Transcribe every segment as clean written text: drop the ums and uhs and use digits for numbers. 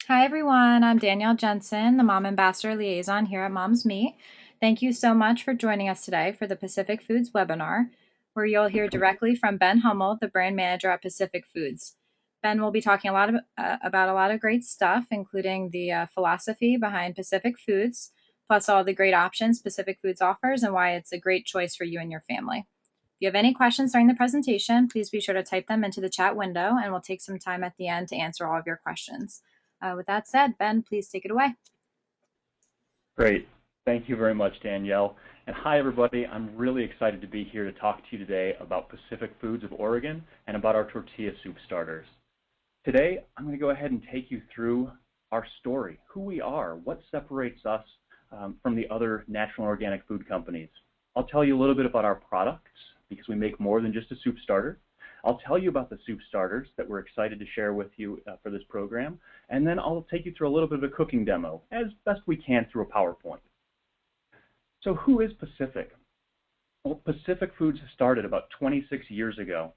Hi, everyone. I'm Danielle Jensen, the Mom Ambassador Liaison here at Moms Meet. Thank you so much for joining us today for the Pacific Foods webinar, where you'll hear directly from Ben Hummel, the brand manager at Pacific Foods. Ben will be talking about a lot of great stuff, including the philosophy behind Pacific Foods, plus all the great options Pacific Foods offers and why it's a great choice for you and your family. If you have any questions during the presentation, please be sure to type them into the chat window, and we'll take some time at the end to answer all of your questions. With that said, Ben, please take it away. Great. Thank you very much, Danielle. And hi, everybody. I'm really excited to be here to talk to you today about Pacific Foods of Oregon and about our tortilla soup starters. Today, I'm going to go ahead and take you through our story, who we are, what separates us from the other natural and organic food companies. I'll tell you a little bit about our products, because we make more than just a soup starter. I'll tell you about the soup starters that we're excited to share with you for this program, and then I'll take you through a little bit of a cooking demo as best we can through a PowerPoint. So who is Pacific? Well, Pacific Foods started about 26 years ago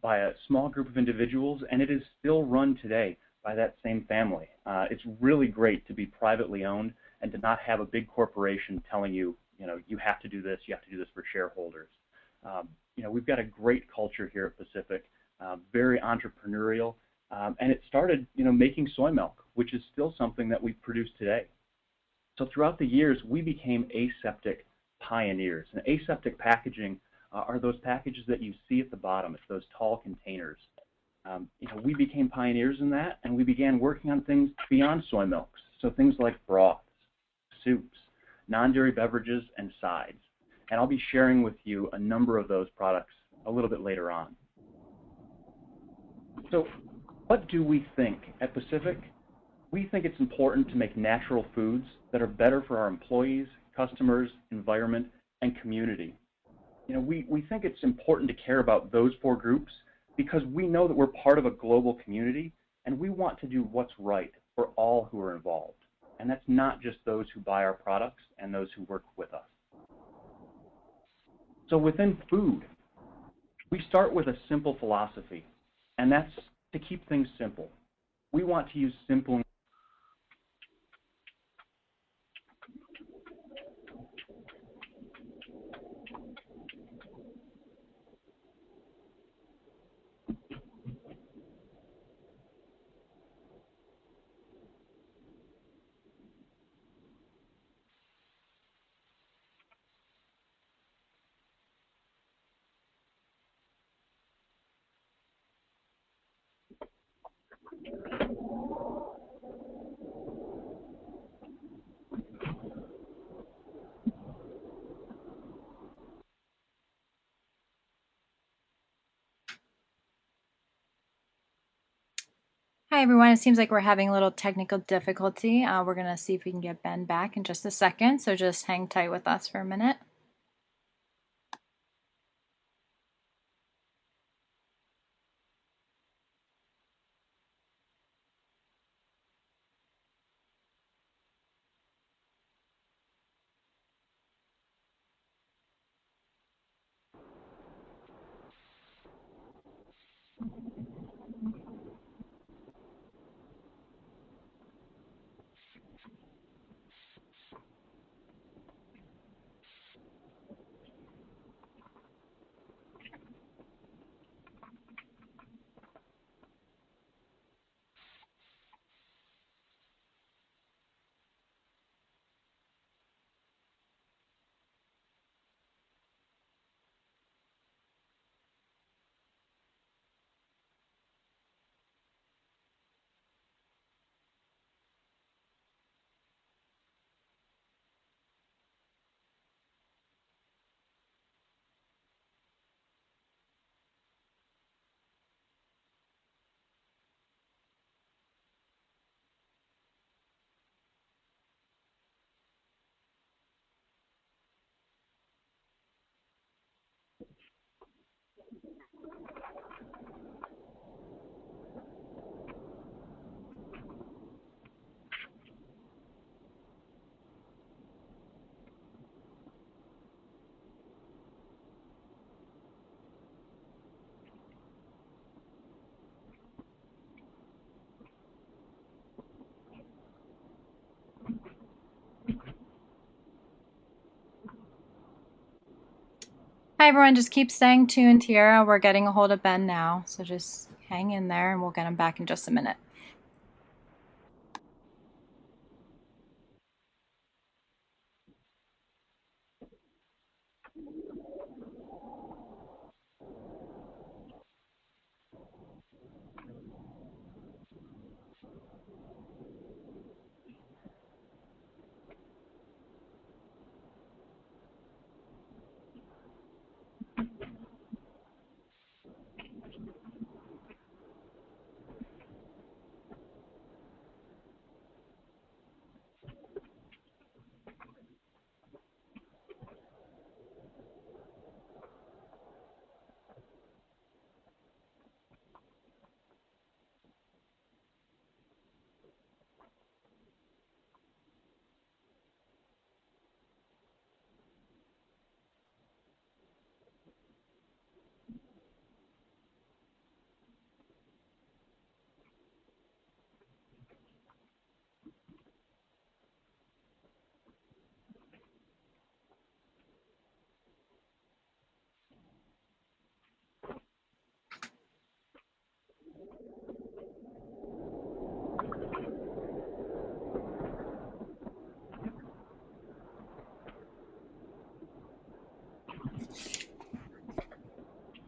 by a small group of individuals, and it is still run today by that same family. It's really great to be privately owned and to not have a big corporation telling you, you have to do this, you have to do this for shareholders. We've got a great culture here at Pacific, very entrepreneurial, and it started, making soy milk, which is still something that we produce today. So throughout the years, we became aseptic pioneers. And aseptic packaging are those packages that you see at the bottom. It's those tall containers. We became pioneers in that, and we began working on things beyond soy milks. So things like broths, soups, non-dairy beverages, and sides. And I'll be sharing with you a number of those products a little bit later on. So what do we think at Pacific? We think it's important to make natural foods that are better for our employees, customers, environment, and community. We think it's important to care about those four groups because we know that we're part of a global community, and we want to do what's right for all who are involved. And that's not just those who buy our products and those who work with us. So within food, we start with a simple philosophy, and that's to keep things simple. We want to use simple. Hi, everyone. It seems like we're having a little technical difficulty. We're going to see if we can get Ben back in just a second, so just hang tight with us for a minute. Hi, everyone. Just keep staying tuned here. We're getting a hold of Ben now, so just hang in there and we'll get him back in just a minute.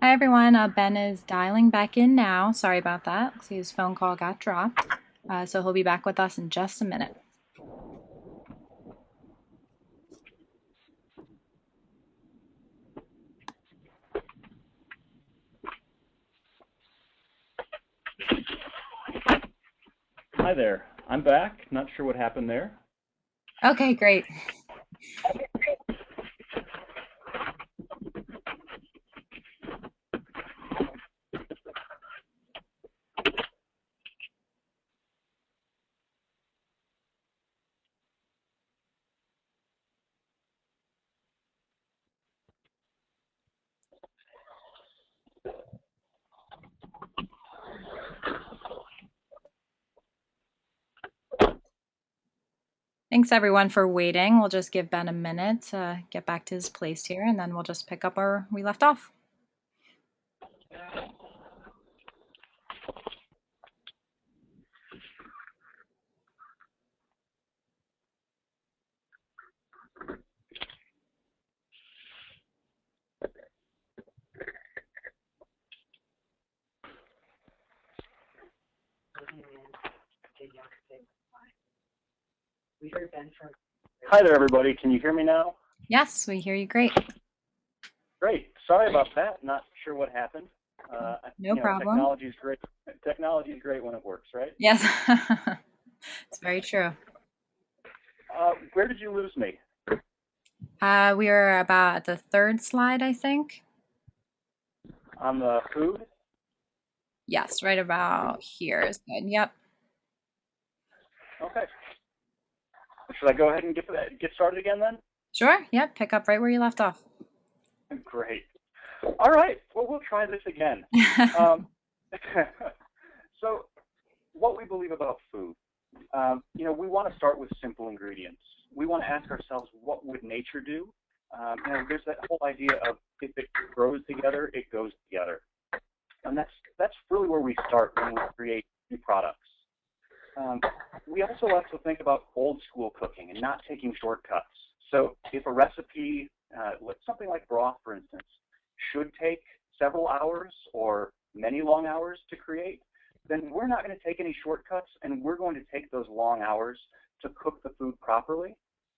Hi, everyone. Ben is dialing back in now. Sorry about that. See, his phone call got dropped. So he'll be back with us in just a minute. Hi there. I'm back. Not sure what happened there. Okay, great. Thanks, everyone, for waiting. We'll just give Ben a minute to get back to his place here, and then we'll just pick up where we left off. Hi there, everybody. Can you hear me now? Yes, we hear you great. Great. Sorry about that. Not sure what happened. No problem. Technology is great. Technology is great when it works, right? Yes, it's very true. Where did you lose me? We were about at the third slide, I think. On the food? Yes, right about here is good. Yep. Okay. Should I go ahead and get started again then? Sure. Yep. Pick up right where you left off. Great. All right. Well, we'll try this again. Um, so, what we believe about food. We want to start with simple ingredients. We want to ask ourselves, what would nature do? There's that whole idea of if it grows together, it goes together. And that's really where we start when we create new products. We also like to think about old school cooking and not taking shortcuts. So if a recipe, something like broth, for instance, should take several hours or many long hours to create, then we're not going to take any shortcuts, and we're going to take those long hours to cook the food properly.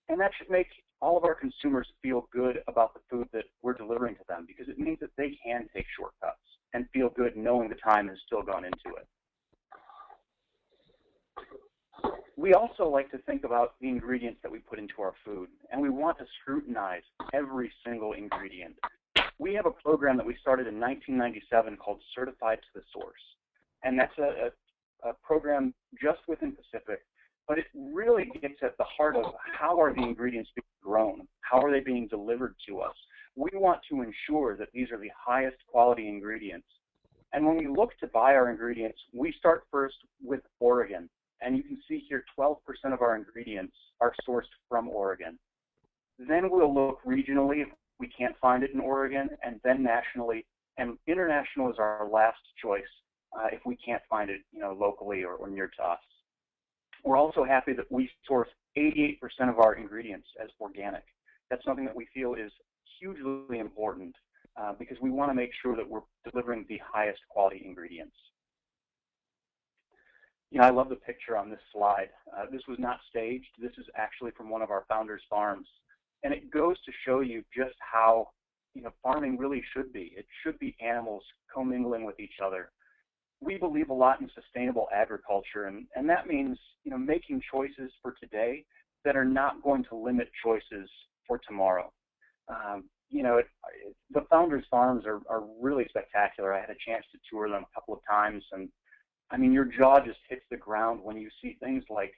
And that should make all of our consumers feel good about the food that we're delivering to them, because it means that they can take shortcuts and feel good knowing the time has still gone into it. We also like to think about the ingredients that we put into our food, and we want to scrutinize every single ingredient. We have a program that we started in 1997 called Certified to the Source, and that's a program just within Pacific, but it really gets at the heart of how are the ingredients being grown, how are they being delivered to us. We want to ensure that these are the highest quality ingredients. And when we look to buy our ingredients, we start first with Oregon. And you can see here 12% of our ingredients are sourced from Oregon. Then we'll look regionally if we can't find it in Oregon, and then nationally, and international is our last choice if we can't find it, locally or near to us. We're also happy that we source 88% of our ingredients as organic. That's something that we feel is hugely important because we want to make sure that we're delivering the highest quality ingredients. I love the picture on this slide. This was not staged. This is actually from one of our founders' farms. And it goes to show you just how, farming really should be. It should be animals commingling with each other. We believe a lot in sustainable agriculture, and that means, making choices for today that are not going to limit choices for tomorrow. The founders' farms are really spectacular. I had a chance to tour them a couple of times, and your jaw just hits the ground when you see things like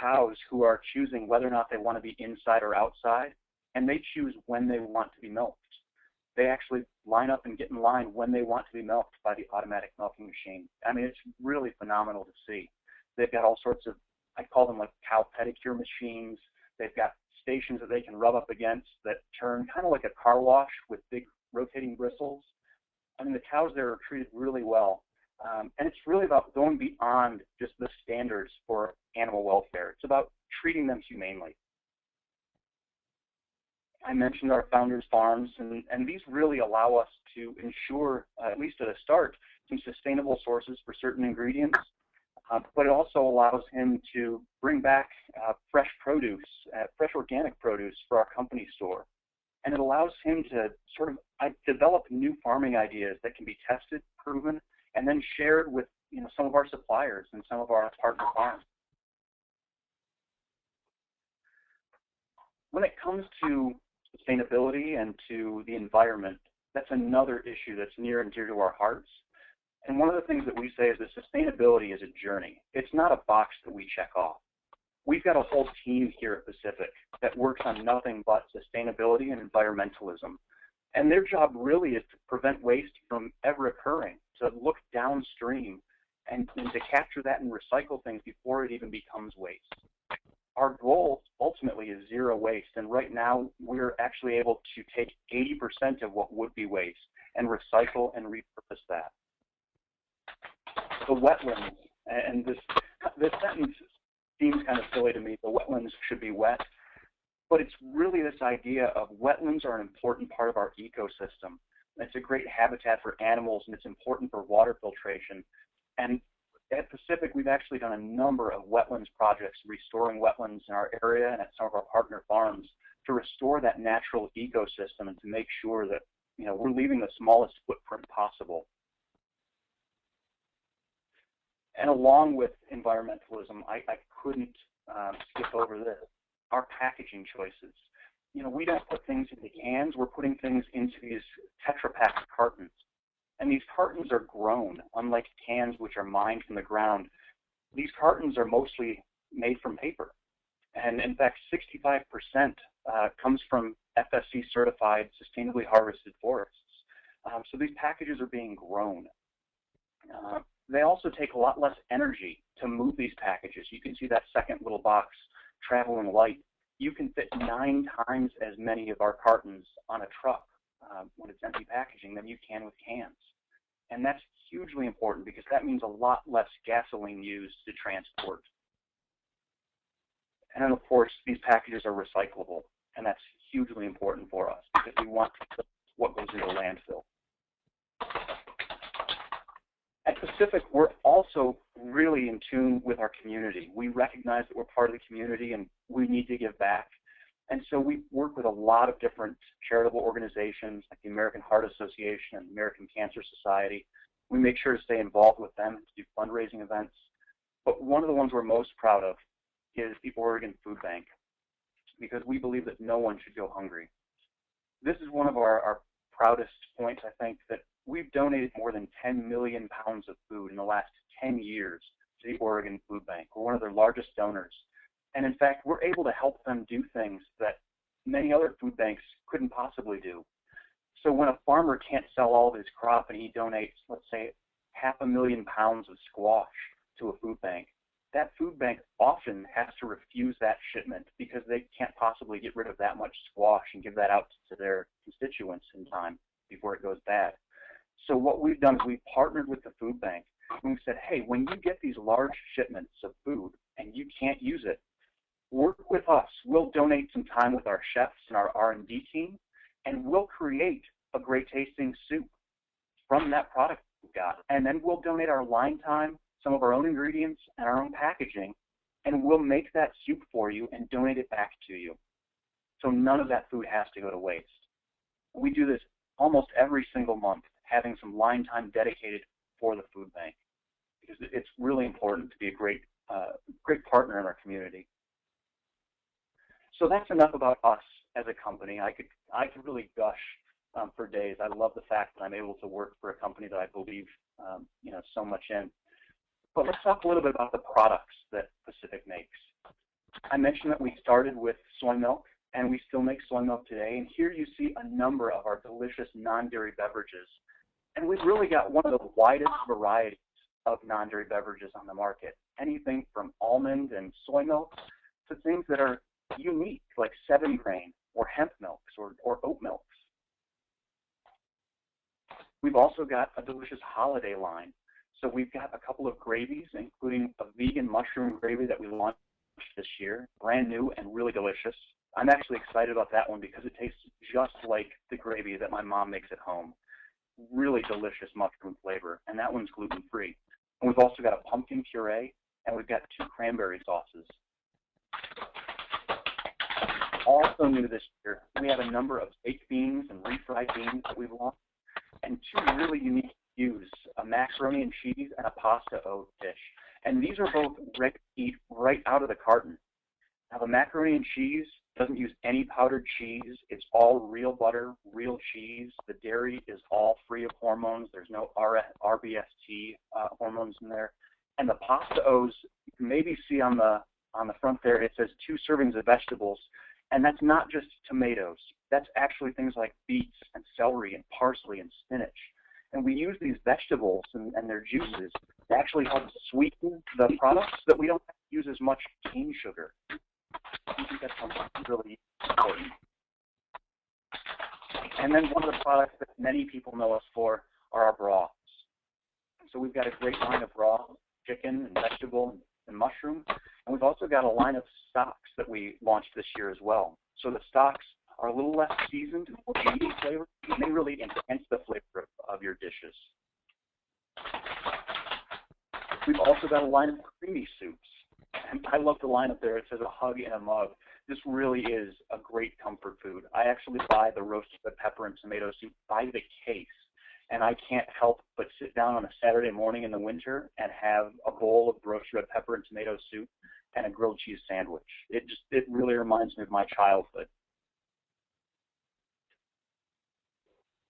cows who are choosing whether or not they want to be inside or outside, and they choose when they want to be milked. They actually line up and get in line when they want to be milked by the automatic milking machine. It's really phenomenal to see. They've got all sorts of, I call them like cow pedicure machines. They've got stations that they can rub up against that turn kind of like a car wash with big rotating bristles. The cows there are treated really well. And it's really about going beyond just the standards for animal welfare. It's about treating them humanely. I mentioned our founders' farms, and these really allow us to ensure, at least at a start, some sustainable sources for certain ingredients, but it also allows him to bring back fresh produce, fresh organic produce for our company store. And it allows him to sort of develop new farming ideas that can be tested, proven, and then shared with some of our suppliers and some of our partner farms. When it comes to sustainability and to the environment, that's another issue that's near and dear to our hearts. And one of the things that we say is that sustainability is a journey. It's not a box that we check off. We've got a whole team here at Pacific that works on nothing but sustainability and environmentalism. And their job really is to prevent waste from ever occurring, to look downstream and to capture that and recycle things before it even becomes waste. Our goal ultimately is zero waste, and right now we're actually able to take 80% of what would be waste and recycle and repurpose that. The wetlands, and this sentence seems kind of silly to me, the wetlands should be wet, but it's really this idea of wetlands are an important part of our ecosystem. It's a great habitat for animals, and it's important for water filtration. And at Pacific, we've actually done a number of wetlands projects, restoring wetlands in our area and at some of our partner farms to restore that natural ecosystem and to make sure that we're leaving the smallest footprint possible. And along with environmentalism, I couldn't skip over this, our packaging choices. We don't put things into cans, we're putting things into these Tetra Pak cartons. And these cartons are grown, unlike cans which are mined from the ground. These cartons are mostly made from paper. And in fact, 65% comes from FSC certified sustainably harvested forests. So these packages are being grown. They also take a lot less energy to move these packages. You can see that second little box, traveling light. You can fit 9 times as many of our cartons on a truck when it's empty packaging than you can with cans. And that's hugely important because that means a lot less gasoline used to transport. And then, of course, these packages are recyclable, and that's hugely important for us because we want to what goes into landfill. At Pacific, we're also really in tune with our community. We recognize that we're part of the community and we need to give back. And so we work with a lot of different charitable organizations like the American Heart Association and the American Cancer Society. We make sure to stay involved with them to do fundraising events. But one of the ones we're most proud of is the Oregon Food Bank, because we believe that no one should go hungry. This is one of our proudest points, I think, that we've donated more than 10 million pounds of food in the last 10 years to the Oregon Food Bank. We're one of their largest donors. And in fact, we're able to help them do things that many other food banks couldn't possibly do. So when a farmer can't sell all of his crop and he donates, let's say, 500,000 pounds of squash to a food bank, that food bank often has to refuse that shipment because they can't possibly get rid of that much squash and give that out to their constituents in time before it goes bad. So what we've done is we've partnered with the food bank and we said, hey, when you get these large shipments of food and you can't use it, work with us. We'll donate some time with our chefs and our R&D team, and we'll create a great tasting soup from that product we've got. And then we'll donate our line time, some of our own ingredients, and our own packaging, and we'll make that soup for you and donate it back to you. So none of that food has to go to waste. We do this almost every single month, having some line time dedicated for the food bank, because it's really important to be a great partner in our community. So that's enough about us as a company. I could really gush for days. I love the fact that I'm able to work for a company that I believe so much in. But let's talk a little bit about the products that Pacific makes. I mentioned that we started with soy milk, and we still make soy milk today. And here you see a number of our delicious non-dairy beverages. And we've really got one of the widest varieties of non-dairy beverages on the market. Anything from almond and soy milk to things that are unique, like 7-grain or hemp milks or oat milks. We've also got a delicious holiday line. So we've got a couple of gravies, including a vegan mushroom gravy that we launched this year, brand new and really delicious. I'm actually excited about that one because it tastes just like the gravy that my mom makes at home. Really delicious mushroom flavor, and that one's gluten-free. And we've also got a pumpkin puree, and we've got 2 cranberry sauces. Also new this year, we have a number of baked beans and refried beans that we've launched, and 2 really unique SKUs, a macaroni and cheese and a pasta oat dish. And these are both ready to eat right out of the carton. Now the macaroni and cheese doesn't use any powdered cheese. It's all real butter, real cheese. The dairy is all free of hormones. There's no RBST hormones in there. And the pasta O's, you can maybe see on the front there, it says 2 servings of vegetables. And that's not just tomatoes. That's actually things like beets and celery and parsley and spinach. And we use these vegetables and their juices to actually help sweeten the products so that we don't have to use as much cane sugar. I think that's something really important. And then one of the products that many people know us for are our broths. So we've got a great line of raw chicken and vegetable and mushroom. And we've also got a line of stocks that we launched this year as well. So the stocks are a little less seasoned, more meaty flavor, and they really enhance the flavor of your dishes. We've also got a line of creamy soups. And I love the line up there. It says a hug in a mug. This really is a great comfort food. I actually buy the roasted red pepper and tomato soup by the case. And I can't help but sit down on a Saturday morning in the winter and have a bowl of roasted red pepper and tomato soup and a grilled cheese sandwich. It really reminds me of my childhood.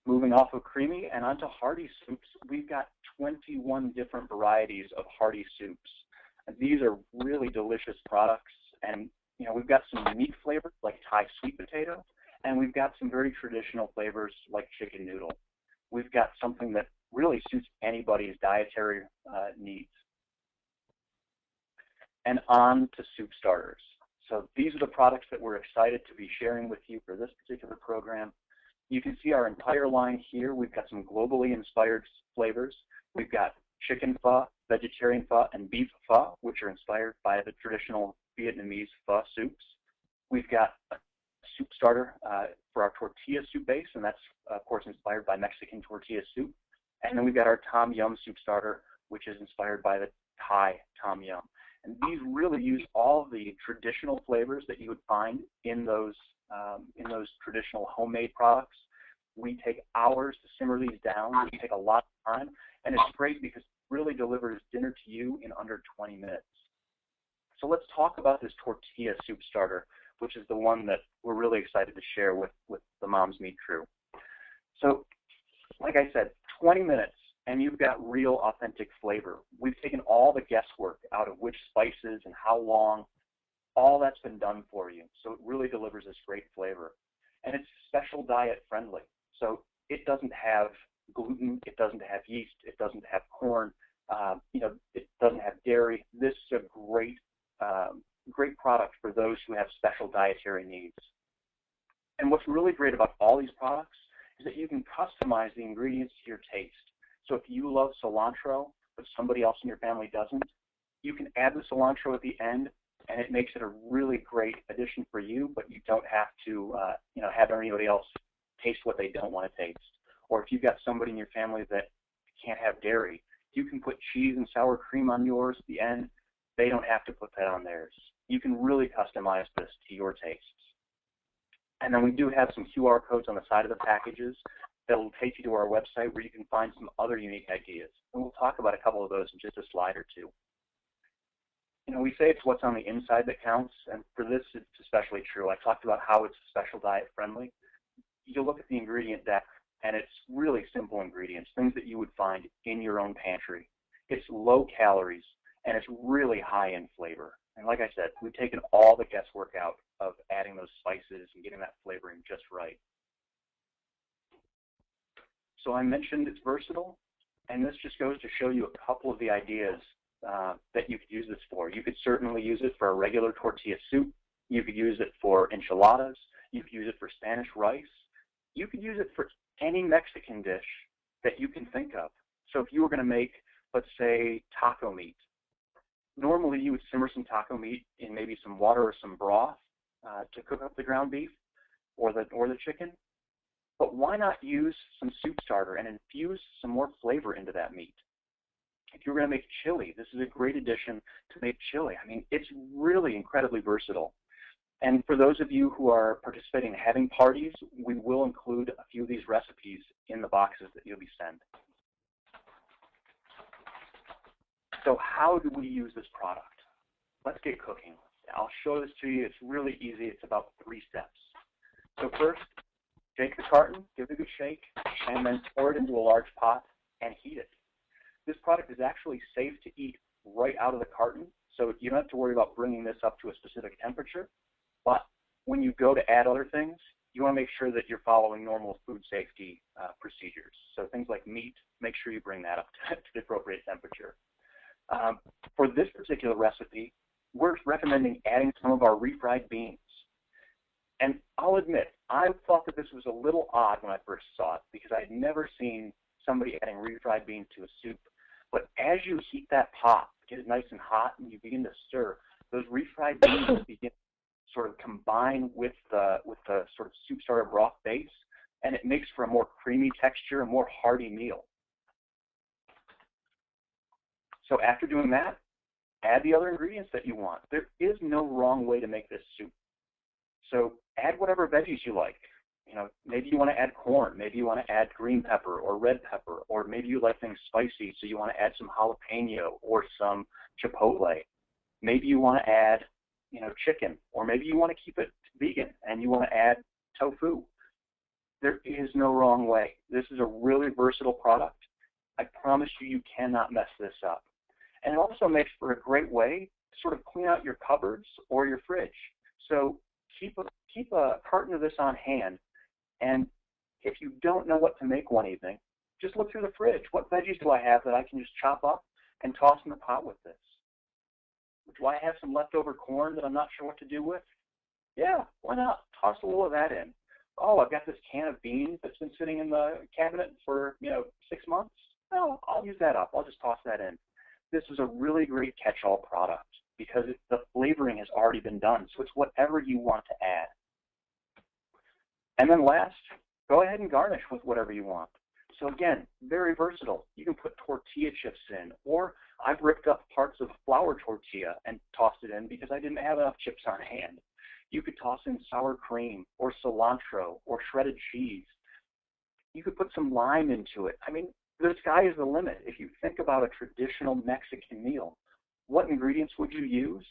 Moving off of creamy and onto hearty soups, we've got 21 different varieties of hearty soups. And these are really delicious products, and we've got some unique flavors like Thai sweet potato, and we've got some very traditional flavors like chicken noodle. We've got something that really suits anybody's dietary needs. And on to soup starters. So these are the products that we're excited to be sharing with you for this particular program. You can see our entire line here. We've got some globally inspired flavors. We've got chicken pho, vegetarian pho, and beef pho, which are inspired by the traditional Vietnamese pho soups. We've got a soup starter for our tortilla soup base, and that's, of course, inspired by Mexican tortilla soup. And then we've got our Tom Yum soup starter, which is inspired by the Thai Tom Yum. And these really use all the traditional flavors that you would find in those traditional homemade products. We take hours to simmer these down. We take a lot of time, and it's great because it really delivers dinner to you in under 20 minutes. So let's talk about this tortilla soup starter, which is the one that we're really excited to share with the Mom's Meat crew. So, like I said, 20 minutes, and you've got real authentic flavor. We've taken all the guesswork out of which spices and how long. All that's been done for you. So it really delivers this great flavor. And it's special diet friendly. So it doesn't have gluten, it doesn't have yeast, it doesn't have corn. It doesn't have dairy. This is a great product for those who have special dietary needs. And what's really great about all these products is that you can customize the ingredients to your taste. So if you love cilantro, but somebody else in your family doesn't, you can add the cilantro at the end, and it makes it a really great addition for you, but you don't have to have anybody else taste what they don't want to taste. Or if you've got somebody in your family that can't have dairy, you can put cheese and sour cream on yours at the end. They don't have to put that on theirs. You can really customize this to your tastes. And then we do have some QR codes on the side of the packages that will take you to our website where you can find some other unique ideas. And we'll talk about a couple of those in just a slide or two. We say it's what's on the inside that counts, and for this it's especially true. I talked about how it's special diet friendly. You look at the ingredient deck, and it's really simple ingredients, things that you would find in your own pantry. It's low calories, and it's really high in flavor. And like I said, we've taken all the guesswork out of adding those spices and getting that flavoring just right. So I mentioned it's versatile, and this just goes to show you a couple of the ideas that you could use this for. You could certainly use it for a regular tortilla soup. You could use it for enchiladas. You could use it for Spanish rice. You could use it for any Mexican dish that you can think of. So if you were going to make, let's say, taco meat, normally you would simmer some taco meat in maybe some water or some broth to cook up the ground beef or the chicken. But why not use some soup starter and infuse some more flavor into that meat? If you're going to make chili, this is a great addition to make chili. I mean, it's really incredibly versatile. And for those of you who are participating in having parties, we will include a few of these recipes in the boxes that you'll be sent. So how do we use this product? Let's get cooking. I'll show this to you. It's really easy. It's about 3 steps. So first, shake the carton, give it a good shake, and then pour it into a large pot and heat it. This product is actually safe to eat right out of the carton, so you don't have to worry about bringing this up to a specific temperature. But when you go to add other things, you want to make sure that you're following normal food safety procedures. So things like meat, make sure you bring that up to the appropriate temperature. For this particular recipe, we're recommending adding some of our refried beans. And I'll admit, I thought that this was a little odd when I first saw it because I had never seen somebody adding refried beans to a soup. But as you heat that pot, get it nice and hot, and you begin to stir, those refried beans begin to sort of combine with the sort of soup starter broth base, and it makes for a more creamy texture, a more hearty meal. So after doing that, add the other ingredients that you want. There is no wrong way to make this soup. So add whatever veggies you like. Maybe you want to add corn, maybe you want to add green pepper or red pepper, or maybe you like things spicy, so you want to add some jalapeno or some chipotle. Maybe you want to add, chicken, or maybe you want to keep it vegan and you want to add tofu. There is no wrong way. This is a really versatile product. I promise you, you cannot mess this up. And it also makes for a great way to sort of clean out your cupboards or your fridge. So keep a carton of this on hand. And if you don't know what to make one evening, just look through the fridge. What veggies do I have that I can just chop up and toss in the pot with this? Do I have some leftover corn that I'm not sure what to do with? Yeah, why not? Toss a little of that in. Oh, I've got this can of beans that's been sitting in the cabinet for 6 months. Oh, I'll use that up. I'll just toss that in. This is a really great catch-all product because the flavoring has already been done, so it's whatever you want to add. And then last, go ahead and garnish with whatever you want. So again, very versatile. You can put tortilla chips in, or I've ripped up parts of flour tortilla and tossed it in because I didn't have enough chips on hand. You could toss in sour cream or cilantro or shredded cheese. You could put some lime into it. I mean, the sky is the limit. If you think about a traditional Mexican meal, what ingredients would you use?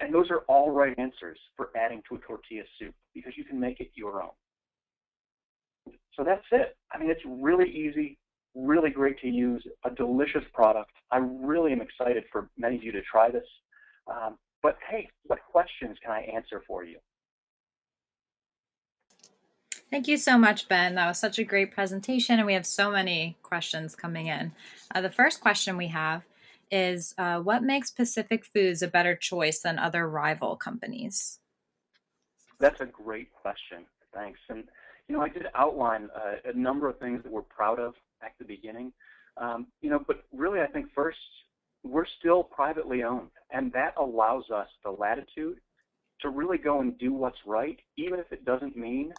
And those are all right answers for adding to a tortilla soup because you can make it your own. So that's it. I mean, it's really easy, really great to use, a delicious product. I really am excited for many of you to try this. But hey, what questions can I answer for you? Thank you so much, Ben. That was such a great presentation, and we have so many questions coming in. The first question we have is what makes Pacific Foods a better choice than other rival companies? That's a great question. Thanks. And, I did outline a number of things that we're proud of at the beginning. But really, I think first, we're still privately owned, and that allows us the latitude to really go and do what's right, even if it doesn't mean,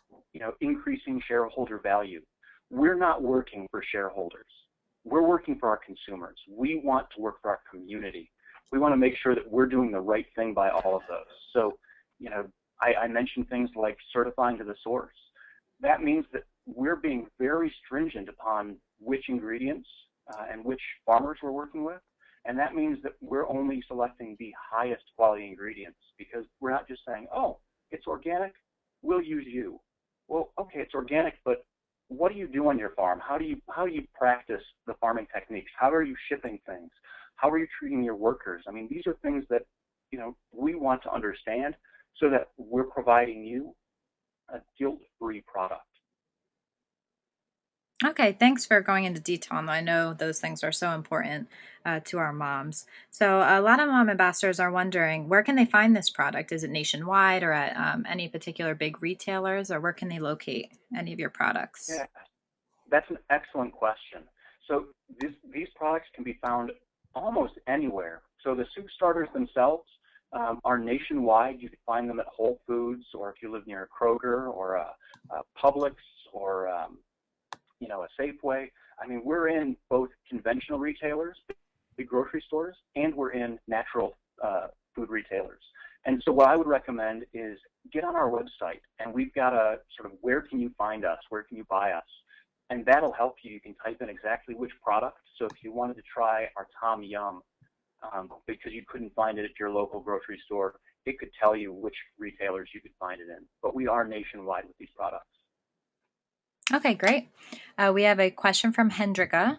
increasing shareholder value. We're not working for shareholders. We're working for our consumers. We want to work for our community. We want to make sure that we're doing the right thing by all of those. So, I mentioned things like certifying to the source. That means that we're being very stringent upon which ingredients and which farmers we're working with. And that means that we're only selecting the highest quality ingredients, because we're not just saying, oh, it's organic, we'll use you. Well, okay, it's organic, but what do you do on your farm? How do you practice the farming techniques? How are you shipping things? How are you treating your workers? I mean, these are things that, we want to understand so that we're providing you a guilt-free product. Okay, thanks for going into detail on that. I know those things are so important to our moms. So a lot of mom ambassadors are wondering, where can they find this product? Is it nationwide or at any particular big retailers, or where can they locate any of your products? Yeah, that's an excellent question. So these products can be found almost anywhere. So the soup starters themselves are nationwide. You can find them at Whole Foods, or if you live near a Kroger or a Publix or a Safeway. I mean, we're in both conventional retailers, big grocery stores, and we're in natural food retailers. And so what I would recommend is get on our website, and we've got a sort of where can you find us, where can you buy us, and that'll help you. You can type in exactly which product. So if you wanted to try our Tom Yum, because you couldn't find it at your local grocery store, it could tell you which retailers you could find it in. But we are nationwide with these products. Okay, great. We have a question from Hendrika,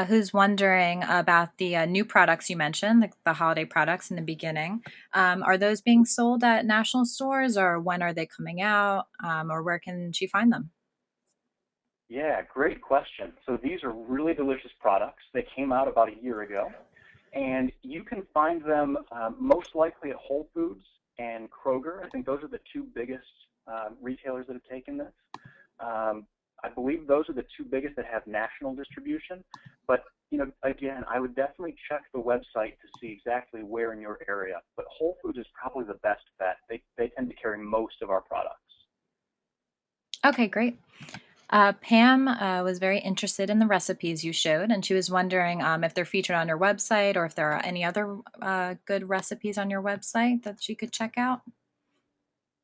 who's wondering about the new products you mentioned, the holiday products in the beginning. Are those being sold at national stores, or when are they coming out, or where can she find them? Yeah, great question. So these are really delicious products. They came out about a year ago, and you can find them most likely at Whole Foods and Kroger. I think those are the two biggest retailers that have taken this. I believe those are the two biggest that have national distribution. But, again, I would definitely check the website to see exactly where in your area. But Whole Foods is probably the best bet. They tend to carry most of our products. Okay, great. Pam was very interested in the recipes you showed, and she was wondering if they're featured on your website, or if there are any other good recipes on your website that she could check out.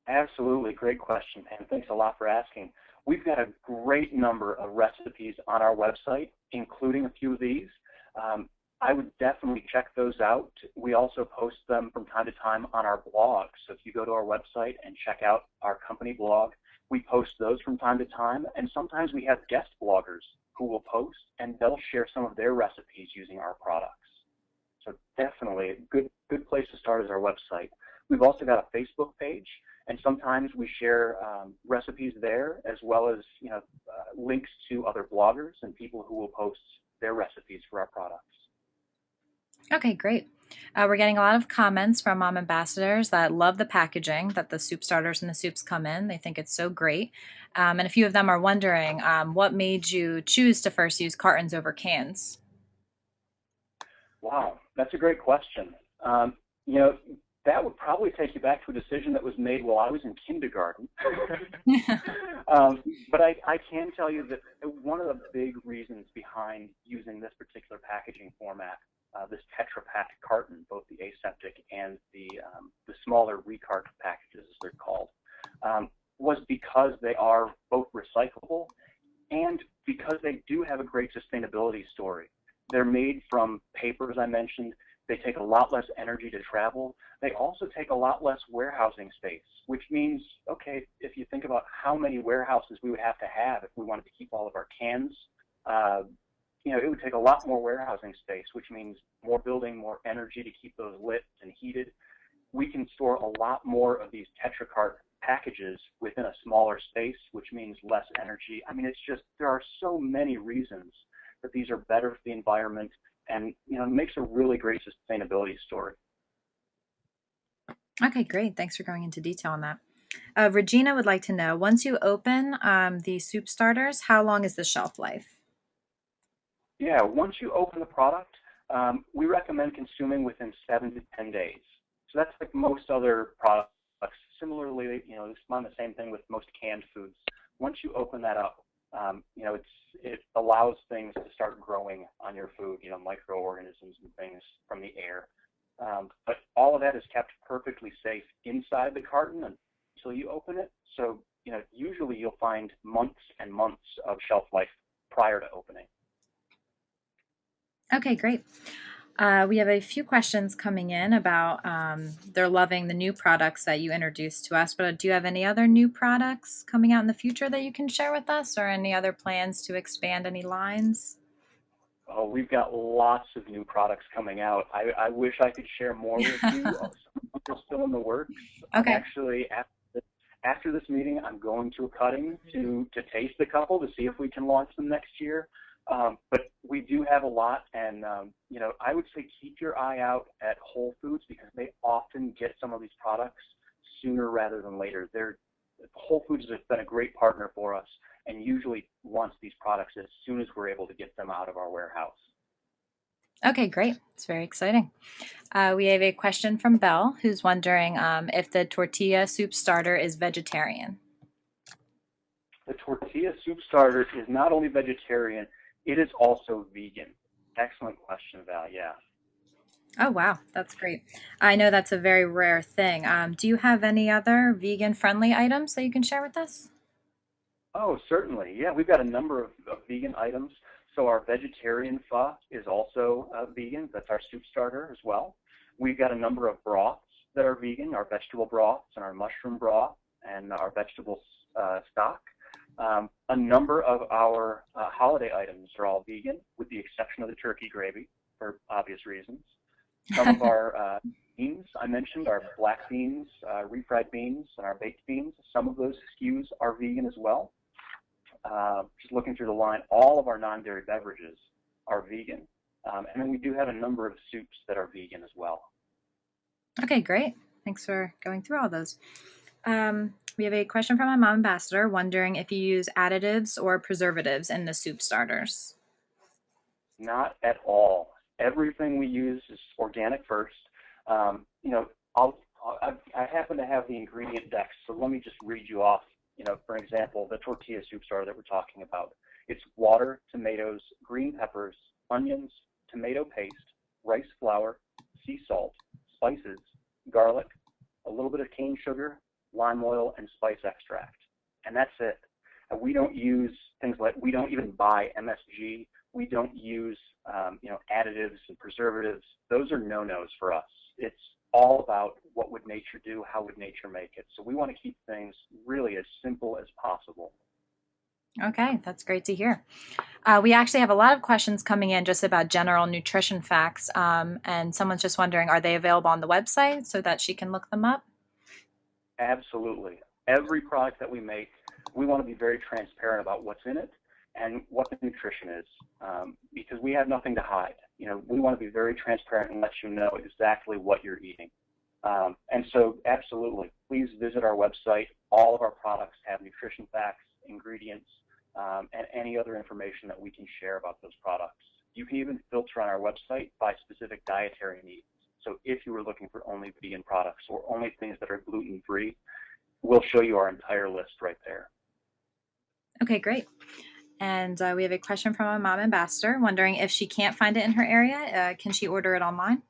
Absolutely. Great question, Pam. Thanks a lot for asking. We've got a great number of recipes on our website, including a few of these. I would definitely check those out. We also post them from time to time on our blog. So if you go to our website and check out our company blog, we post those from time to time. And sometimes we have guest bloggers who will post, and they'll share some of their recipes using our products. So definitely a good place to start is our website. We've also got a Facebook page, and sometimes we share recipes there, as well as links to other bloggers and people who will post their recipes for our products. Okay, great. We're getting a lot of comments from mom ambassadors that love the packaging that the soup starters and the soups come in. They think it's so great. And a few of them are wondering what made you choose to first use cartons over cans? Wow, that's a great question. That would probably take you back to a decision that was made while I was in kindergarten. But I can tell you that one of the big reasons behind using this particular packaging format, this Tetra Pak carton, both the aseptic and the smaller recart packages, as they're called, was because they are both recyclable and because they do have a great sustainability story. They're made from paper, as I mentioned. They take a lot less energy to travel. They also take a lot less warehousing space, which means, okay, if you think about how many warehouses we would have to have if we wanted to keep all of our cans, it would take a lot more warehousing space, which means more building, more energy to keep those lit and heated. We can store a lot more of these Tetra packages within a smaller space, which means less energy. I mean, it's just, there are so many reasons that these are better for the environment, and it makes a really great sustainability story. Okay, great. Thanks for going into detail on that. Regina would like to know, once you open the soup starters, how long is the shelf life? Yeah, once you open the product, we recommend consuming within 7 to 10 days. So that's like most other products. Similarly, it's on the same thing with most canned foods. Once you open that up, it allows things to start growing on your food, microorganisms and things from the air. But all of that is kept perfectly safe inside the carton until you open it. So, usually you'll find months and months of shelf life prior to opening. Okay, great. We have a few questions coming in about they're loving the new products that you introduced to us, but do you have any other new products coming out in the future that you can share with us, or any other plans to expand any lines? Oh, we've got lots of new products coming out. I wish I could share more with you. Some of them are still in the works. I'm Okay. actually, after this meeting, I'm going to a cutting to taste a couple to see if we can launch them next year. But we do have a lot, and I would say keep your eye out at Whole Foods, because they often get some of these products sooner rather than later. Whole Foods has been a great partner for us, and usually wants these products as soon as we're able to get them out of our warehouse. Okay, great. It's very exciting. We have a question from Belle, who's wondering if the tortilla soup starter is vegetarian. The tortilla soup starter is not only vegetarian, it is also vegan. Excellent question, Val. Yeah. Oh, wow. That's great. I know that's a very rare thing. Do you have any other vegan-friendly items that you can share with us? Oh, certainly. Yeah, we've got a number of vegan items. So our vegetarian pho is also vegan. That's our soup starter as well. We've got a number of broths that are vegan, our vegetable broths and our mushroom broth and our vegetable stock. A number of our holiday items are all vegan, with the exception of the turkey gravy, for obvious reasons. Some of our beans I mentioned, our black beans, refried beans, and our baked beans, some of those SKUs are vegan as well. Just looking through the line, all of our non-dairy beverages are vegan. And then we do have a number of soups that are vegan as well. Okay, great. Thanks for going through all those. We have a question from my mom ambassador wondering if you use additives or preservatives in the soup starters. Not at all. Everything we use is organic first. I happen to have the ingredient decks, so let me just read you off. For example, the tortilla soup starter that we're talking about. It's water, tomatoes, green peppers, onions, tomato paste, rice flour, sea salt, spices, garlic, a little bit of cane sugar, lime oil, and spice extract. And that's it. We don't use things like, we don't even buy MSG. We don't use additives and preservatives. Those are no-nos for us. It's all about what would nature do, how would nature make it. So we want to keep things really as simple as possible. Okay, that's great to hear. We actually have a lot of questions coming in just about general nutrition facts, and someone's just wondering, are they available on the website so that she can look them up? Absolutely. Every product that we make, we want to be very transparent about what's in it and what the nutrition is, because we have nothing to hide. We want to be very transparent and let you know exactly what you're eating. And so, absolutely, please visit our website. All of our products have nutrition facts, ingredients, and any other information that we can share about those products. You can even filter on our website by specific dietary needs. So if you were looking for only vegan products or only things that are gluten-free, we'll show you our entire list right there. Okay, great. And we have a question from a mom ambassador wondering if she can't find it in her area, can she order it online?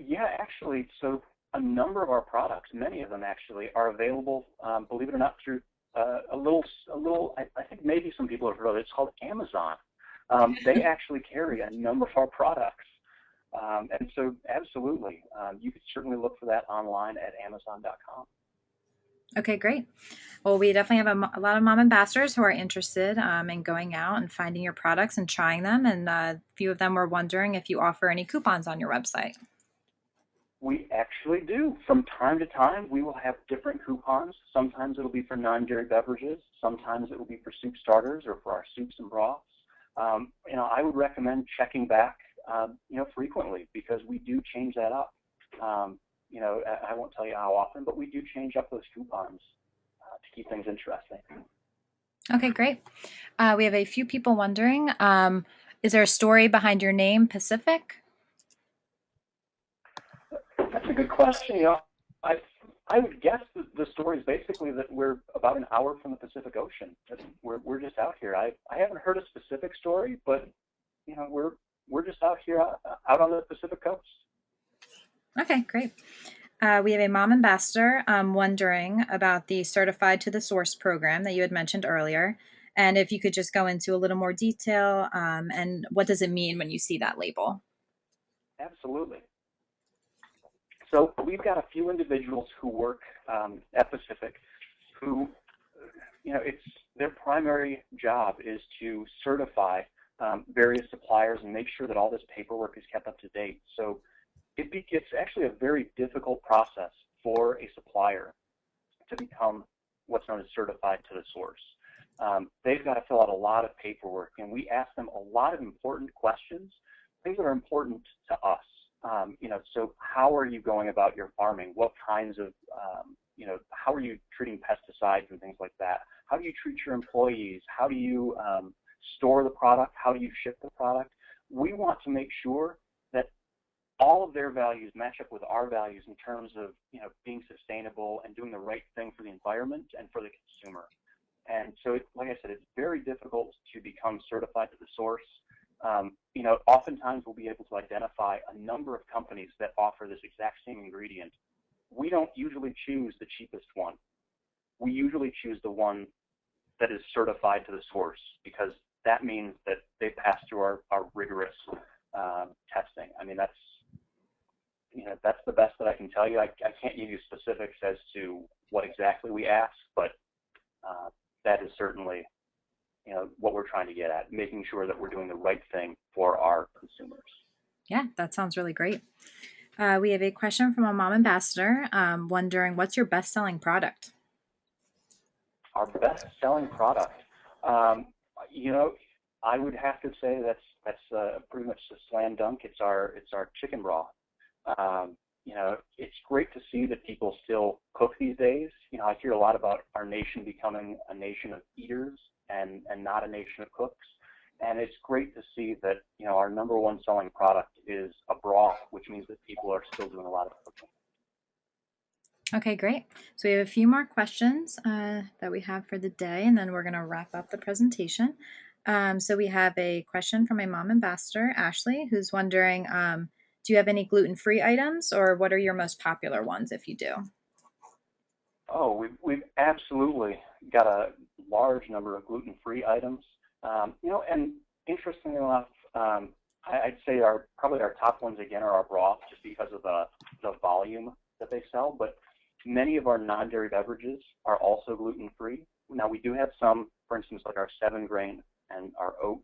Yeah, actually, so a number of our products, many of them actually, are available, believe it or not, through a little. I think maybe some people have heard of it. It's called Amazon. They actually carry a number of our products. And so, absolutely, you could certainly look for that online at Amazon.com. Okay, great. Well, we definitely have a lot of mom ambassadors who are interested in going out and finding your products and trying them. And a few of them were wondering if you offer any coupons on your website. We actually do. From time to time, we will have different coupons. Sometimes it'll be for non-dairy beverages. Sometimes it will be for soup starters or for our soups and broths. I would recommend checking back, frequently, because we do change that up. I won't tell you how often, but we do change up those coupons to keep things interesting. Okay, great. We have a few people wondering, is there a story behind your name, Pacific? That's a good question. I would guess the story is basically that we're about an hour from the Pacific Ocean. We're just out here. I haven't heard a specific story, but we're just out here out on the Pacific coast. Okay, great. We have a mom ambassador wondering about the Certified to the Source program that you had mentioned earlier, and if you could just go into a little more detail and what does it mean when you see that label? Absolutely. So we've got a few individuals who work at Pacific who, it's their primary job is to certify various suppliers and make sure that all this paperwork is kept up to date. So it's actually a very difficult process for a supplier to become what's known as certified to the source. They've got to fill out a lot of paperwork, and we ask them a lot of important questions, things that are important to us. So how are you going about your farming? What kinds of, how are you treating pesticides and things like that? How do you treat your employees? How do you store the product? How do you ship the product? We want to make sure that all of their values match up with our values in terms of, being sustainable and doing the right thing for the environment and for the consumer. And so, like I said, it's very difficult to become certified to the source. Oftentimes we'll be able to identify a number of companies that offer this exact same ingredient. We don't usually choose the cheapest one. We usually choose the one that is certified to the source, because that means that they pass through our rigorous testing. I mean, that's the best that I can tell you. I can't give you specifics as to what exactly we ask, but that is certainly what we're trying to get at, making sure that we're doing the right thing for our consumers. Yeah, that sounds really great. We have a question from a mom ambassador wondering, what's your best-selling product? Our best-selling product, I would have to say that's pretty much a slam dunk. It's our chicken broth. It's great to see that people still cook these days. I hear a lot about our nation becoming a nation of eaters and not a nation of cooks. And it's great to see that, our number one selling product is a broth, which means that people are still doing a lot of cooking. Okay, great. So we have a few more questions that we have for the day, and then we're going to wrap up the presentation. So we have a question from a mom ambassador, Ashley, who's wondering, do you have any gluten-free items, or what are your most popular ones if you do? Oh, we've absolutely got a large number of gluten-free items. And interestingly enough, I'd say probably our top ones again are our broth, just because of the volume that they sell. But many of our non-dairy beverages are also gluten-free. Now we do have some, for instance, like our 7-grain and our oat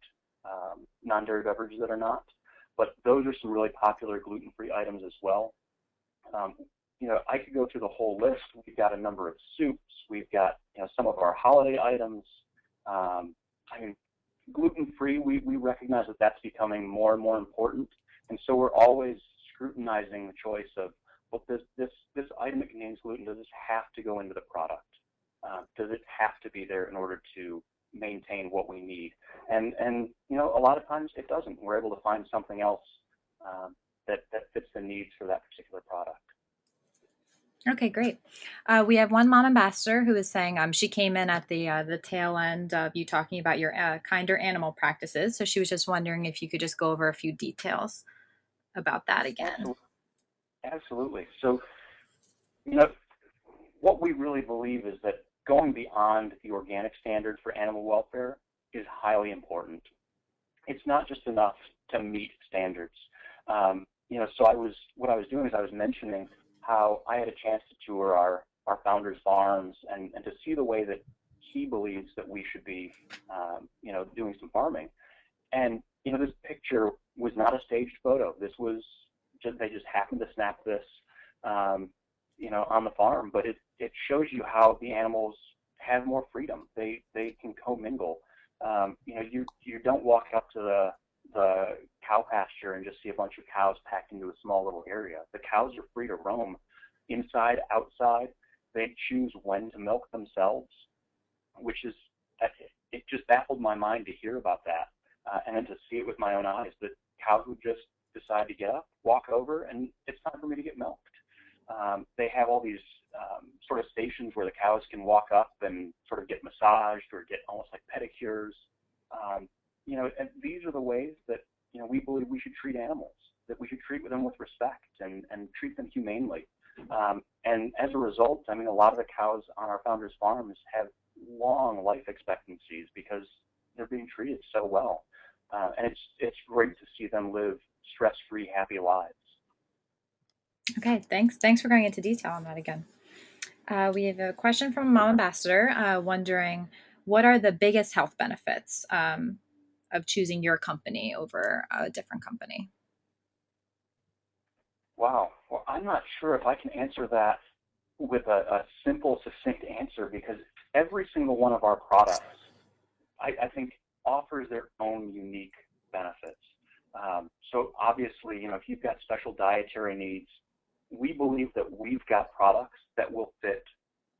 non-dairy beverages that are not. But those are some really popular gluten-free items as well. I could go through the whole list. We've got a number of soups. We've got some of our holiday items. Gluten-free, we recognize that that's becoming more and more important, and so we're always scrutinizing the choice of, well, this item that contains gluten, does this have to go into the product? Does it have to be there in order to maintain what we need? And a lot of times it doesn't. We're able to find something else that fits the needs for that particular product. Okay, great. We have one mom ambassador who is saying she came in at the tail end of you talking about your kinder animal practices. So she was just wondering if you could just go over a few details about that again. Absolutely. So, what we really believe is that going beyond the organic standard for animal welfare is highly important. It's not just enough to meet standards. So what I was doing is I was mentioning how I had a chance to tour our founder's farms and to see the way that he believes that we should be, doing some farming. And, this picture was not a staged photo. This was they just happened to snap this. on the farm, but it shows you how the animals have more freedom. They can commingle. You don't walk up to the cow pasture and just see a bunch of cows packed into a small little area. The cows are free to roam inside, outside. They choose when to milk themselves, which is, it just baffled my mind to hear about that. And then to see it with my own eyes, that cows would just decide to get up, walk over, and it's time for me to get milked. They have all these sort of stations where the cows can walk up and sort of get massaged or get almost like pedicures. And these are the ways that, we believe we should treat animals, that we should treat them with respect and treat them humanely. And as a result, I mean, a lot of the cows on our founders' farms have long life expectancies because they're being treated so well. And it's great to see them live stress-free, happy lives. Okay, thanks. Thanks for going into detail on that again. We have a question from a mom ambassador wondering what are the biggest health benefits of choosing your company over a different company? Wow. Well, I'm not sure if I can answer that with a simple, succinct answer because every single one of our products, I think, offers their own unique benefits. So obviously, if you've got special dietary needs, we believe that we've got products that will fit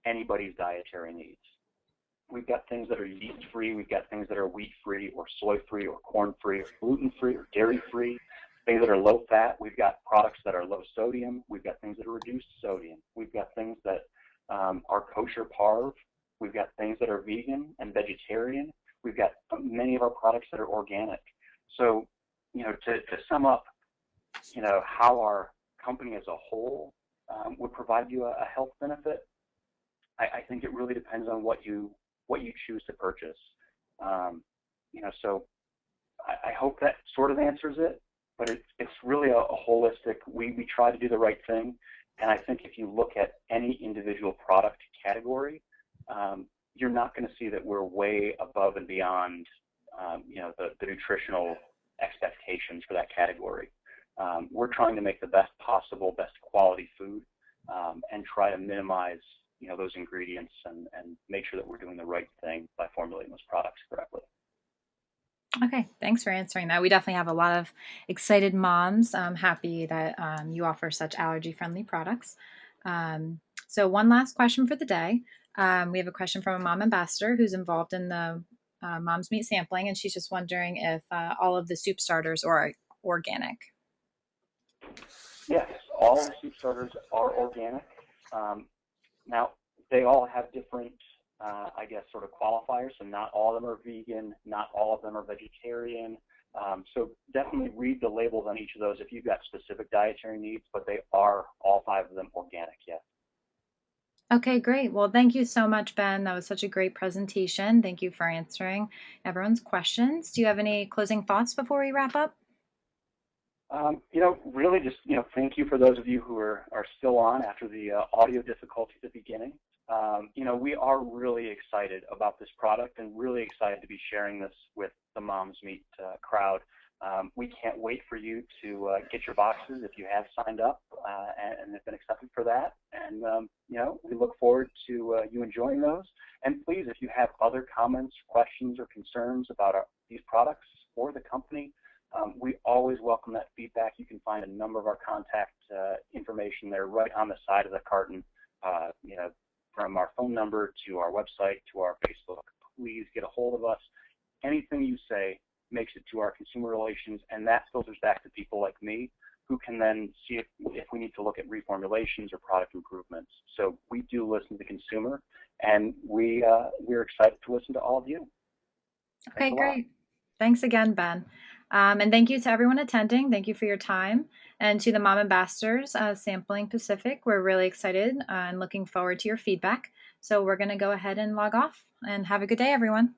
anybody's dietary needs. We've got things that are yeast-free, we've got things that are wheat-free or soy-free or corn-free or gluten-free or dairy-free, things that are low-fat. We've got products that are low-sodium. We've got things that are reduced sodium. We've got things that are kosher parve. We've got things that are vegan and vegetarian. We've got many of our products that are organic. So, to sum up, how our company as a whole would provide you a health benefit, I think it really depends on what you choose to purchase. So I hope that sort of answers it, but it's really a holistic, we try to do the right thing. And I think if you look at any individual product category, you're not going to see that we're way above and beyond, the nutritional expectations for that category. We're trying to make the best possible, best quality food, and try to minimize, those ingredients and make sure that we're doing the right thing by formulating those products correctly. Okay, thanks for answering that. We definitely have a lot of excited moms. I'm happy that you offer such allergy-friendly products. So one last question for the day. We have a question from a mom ambassador who's involved in the mom's meat sampling, and she's just wondering if all of the soup starters are organic. Yes, all the soup starters are organic. Now, they all have different, sort of qualifiers. So not all of them are vegan, not all of them are vegetarian. So definitely read the labels on each of those if you've got specific dietary needs, but they are all 5 of them organic, yes. Okay, great. Well, thank you so much, Ben. That was such a great presentation. Thank you for answering everyone's questions. Do you have any closing thoughts before we wrap up? Really just, thank you for those of you who are still on after the audio difficulty at the beginning. We are really excited about this product and really excited to be sharing this with the Mom's Meat crowd. We can't wait for you to get your boxes if you have signed up and have been accepted for that. And, we look forward to you enjoying those. And please, if you have other comments, questions, or concerns about these products or the company, we always welcome that feedback. You can find a number of our contact information there right on the side of the carton, from our phone number to our website to our Facebook. Please get a hold of us. Anything you say makes it to our consumer relations, and that filters back to people like me who can then see if we need to look at reformulations or product improvements. So we do listen to the consumer, and we're excited to listen to all of you. Okay, great. Thanks again, Ben. And thank you to everyone attending. Thank you for your time. And to the mom ambassadors sampling Pacific, we're really excited and looking forward to your feedback. So we're going to go ahead and log off and have a good day, everyone.